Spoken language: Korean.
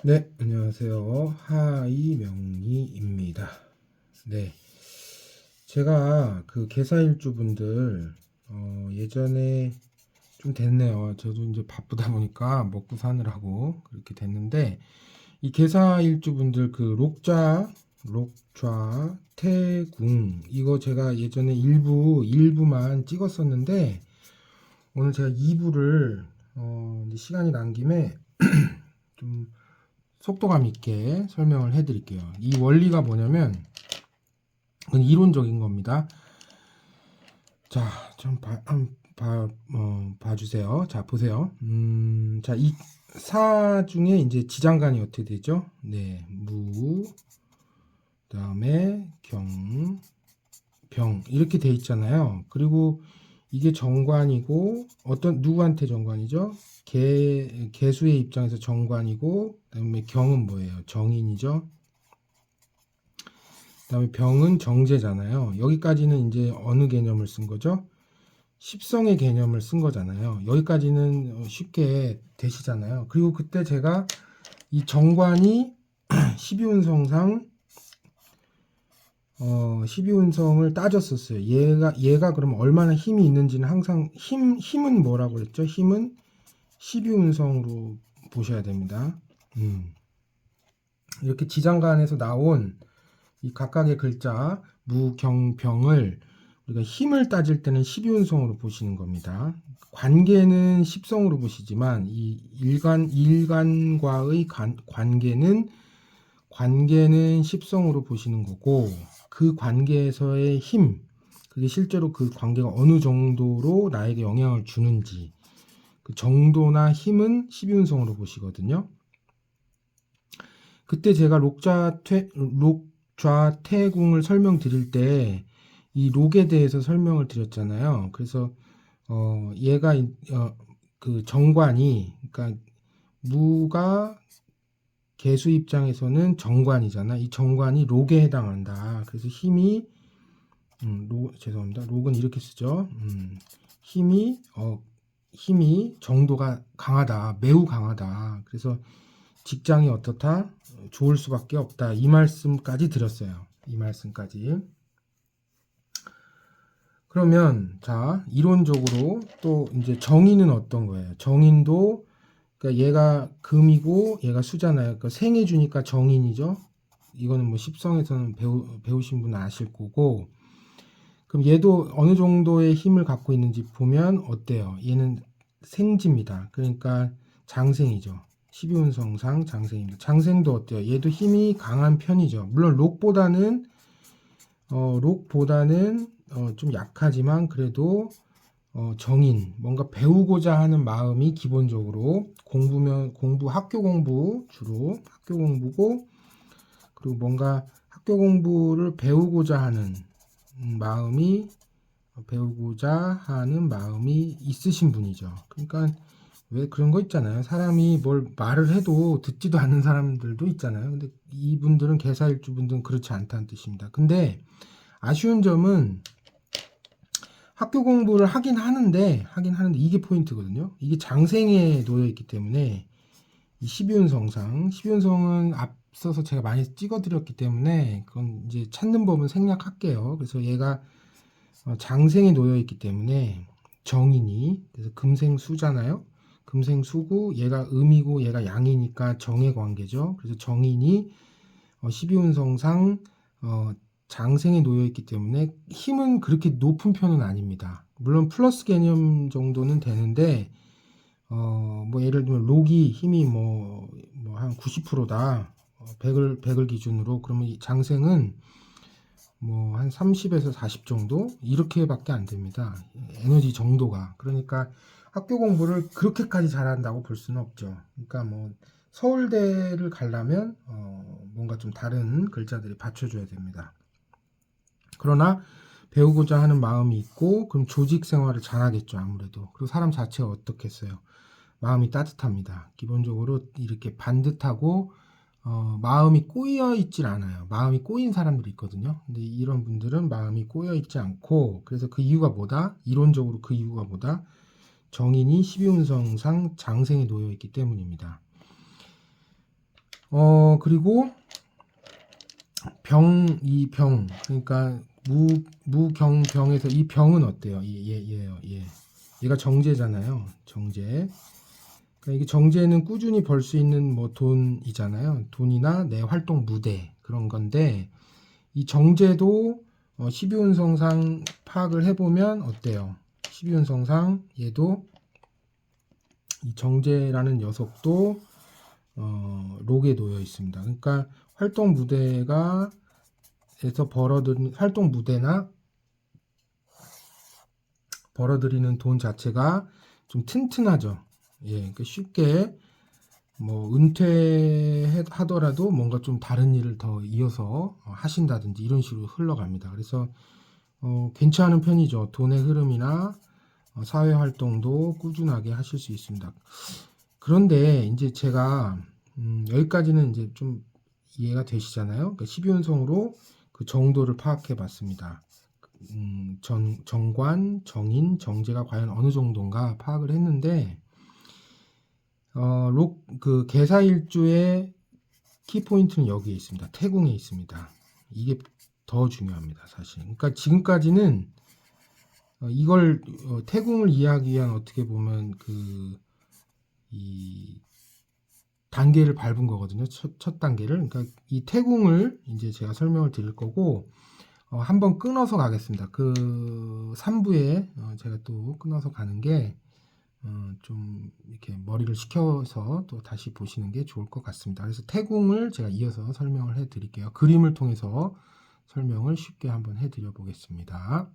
네, 안녕하세요. 하이명희입니다. 네, 제가 그 개사일주분들 예전에 좀 됐네요. 저도 이제 바쁘다 보니까 먹고 사느라고 그렇게 됐는데 이 개사일주분들 그 록좌, 태궁 이거 제가 예전에 일부만 찍었었는데 오늘 제가 2부를 이제 시간이 난 김에 좀 속도감 있게 설명을 해드릴게요. 이 원리가 뭐냐면 그건 이론적인 겁니다. 자, 좀 봐주세요. 자, 보세요. 자, 이 사 중에 이제 지장간이 어떻게 되죠? 네, 그다음에 병 이렇게 돼 있잖아요. 그리고 이게 정관이고 누구한테 정관이죠? 개수의 입장에서 정관이고 그다음에 경은 뭐예요? 정인이죠. 그다음에 병은 정제잖아요. 여기까지는 이제 어느 개념을 쓴 거죠? 십성의 개념을 쓴 거잖아요. 여기까지는 쉽게 되시잖아요. 그리고 그때 제가 이 정관이 12운성상 12운성을 따졌었어요. 얘가 그럼 얼마나 힘이 있는지는 항상 힘은 뭐라고 그랬죠? 힘은 12운성으로 보셔야 됩니다. 이렇게 지장간에서 나온 이 각각의 글자 무경병을 우리가 힘을 따질 때는 12운성으로 보시는 겁니다. 관계는 10성으로 보시지만 이 일간과의 관계는 10성으로 보시는 거고 그 관계에서의 힘 그게 실제로 그 관계가 어느 정도로 나에게 영향을 주는지 그 정도나 힘은 12운성으로 보시거든요. 그때 제가 록좌태궁을 설명드릴 때 이 록에 대해서 설명을 드렸잖아요. 그래서 얘가 그 정관이 그러니까 무가 개수 입장에서는 정관이잖아. 이 정관이 록에 해당한다. 그래서 힘이 죄송합니다. 록은 이렇게 쓰죠. 힘이 정도가 강하다. 매우 강하다. 그래서 직장이 어떻다? 좋을 수밖에 없다. 이 말씀까지 드렸어요. 이 말씀까지. 그러면 자, 이론적으로 또 이제 정인은 어떤 거예요? 정인도 그러니까 얘가 금이고 얘가 수잖아요. 그러니까 생해 주니까 정인이죠. 이거는 뭐 십성에서는 배우신 분은 아실 거고. 그럼 얘도 어느 정도의 힘을 갖고 있는지 보면 어때요? 얘는 생지입니다. 그러니까 장생이죠. 12운성상 장생입니다. 장생도 어때요? 얘도 힘이 강한 편이죠. 물론 록보다는 좀 약하지만 그래도 정인 뭔가 배우고자 하는 마음이 기본적으로 학교 공부 주로 학교 공부고 그리고 뭔가 학교 공부를 배우고자 하는 마음이 있으신 분이죠. 그러니까 왜 그런 거 있잖아요. 사람이 뭘 말을 해도 듣지도 않는 사람들도 있잖아요. 근데 이분들은 개사일주분들은 그렇지 않다는 뜻입니다. 근데 아쉬운 점은 학교 공부를 하긴 하는데 이게 포인트거든요. 이게 장생에 놓여 있기 때문에 이 12운성은 앞서서 제가 많이 찍어드렸기 때문에 그건 이제 찾는 법은 생략할게요. 그래서 얘가 장생에 놓여 있기 때문에 정인이 그래서 금생수잖아요. 금생수고 얘가 음이고 얘가 양이니까 정의 관계죠. 그래서 정인이 12운성상 장생에 놓여 있기 때문에 힘은 그렇게 높은 편은 아닙니다. 물론 플러스 개념 정도는 되는데 뭐 예를 들면 록이 힘이 뭐 한 90%다. 100을 기준으로 그러면 이 장생은 뭐 한 30에서 40 정도 이렇게밖에 안 됩니다. 에너지 정도가. 그러니까 학교 공부를 그렇게까지 잘한다고 볼 수는 없죠. 그러니까 뭐 서울대를 가려면 뭔가 좀 다른 글자들이 받쳐줘야 됩니다. 그러나 배우고자 하는 마음이 있고 그럼 조직 생활을 잘하겠죠. 아무래도. 그리고 사람 자체가 어떻겠어요. 마음이 따뜻합니다. 기본적으로 이렇게 반듯하고 마음이 꼬여 있질 않아요. 마음이 꼬인 사람들이 있거든요. 근데 이런 분들은 마음이 꼬여 있지 않고 그래서 그 이유가 뭐다? 이론적으로 그 이유가 뭐다? 정인이 12운성상 장생에 놓여 있기 때문입니다. 그리고 이 병, 그러니까 무경병에서 이 병은 어때요? 얘예요. 얘가 정제잖아요. 정제. 그러니까 이게 정제는 꾸준히 벌 수 있는 뭐 돈이잖아요. 돈이나 내 활동 무대 그런 건데 이 정제도 12운성상 파악을 해보면 어때요? 12운성상 얘도 이 정제라는 녀석도 록에 놓여 있습니다. 그러니까 활동 무대가 에서 벌어들인 활동 무대나 벌어들이는 돈 자체가 좀 튼튼하죠. 예, 그러니까 쉽게 뭐 은퇴하더라도 뭔가 좀 다른 일을 더 이어서 하신다든지 이런 식으로 흘러갑니다. 그래서 괜찮은 편이죠. 돈의 흐름이나 사회 활동도 꾸준하게 하실 수 있습니다. 그런데 이제 제가 여기까지는 이제 좀 이해가 되시잖아요. 그러니까 12운성으로 그 정도를 파악해 봤습니다. 정관, 정인, 정제가 과연 어느 정도인가 파악을 했는데 그 개사일주의 키포인트는 여기에 있습니다. 태궁에 있습니다. 이게 더 중요합니다, 사실. 그러니까 지금까지는 이걸 태궁을 이해하기 위한 어떻게 보면 이 단계를 밟은 거거든요. 첫 단계를. 그러니까 이 태궁을 이제 제가 설명을 드릴 거고 한번 끊어서 가겠습니다. 그 3부에 제가 또 끊어서 가는 게 좀 이렇게 머리를 식혀서 또 다시 보시는 게 좋을 것 같습니다. 그래서 태궁을 제가 이어서 설명을 해 드릴게요. 그림을 통해서 설명을 쉽게 한번 해 드려 보겠습니다.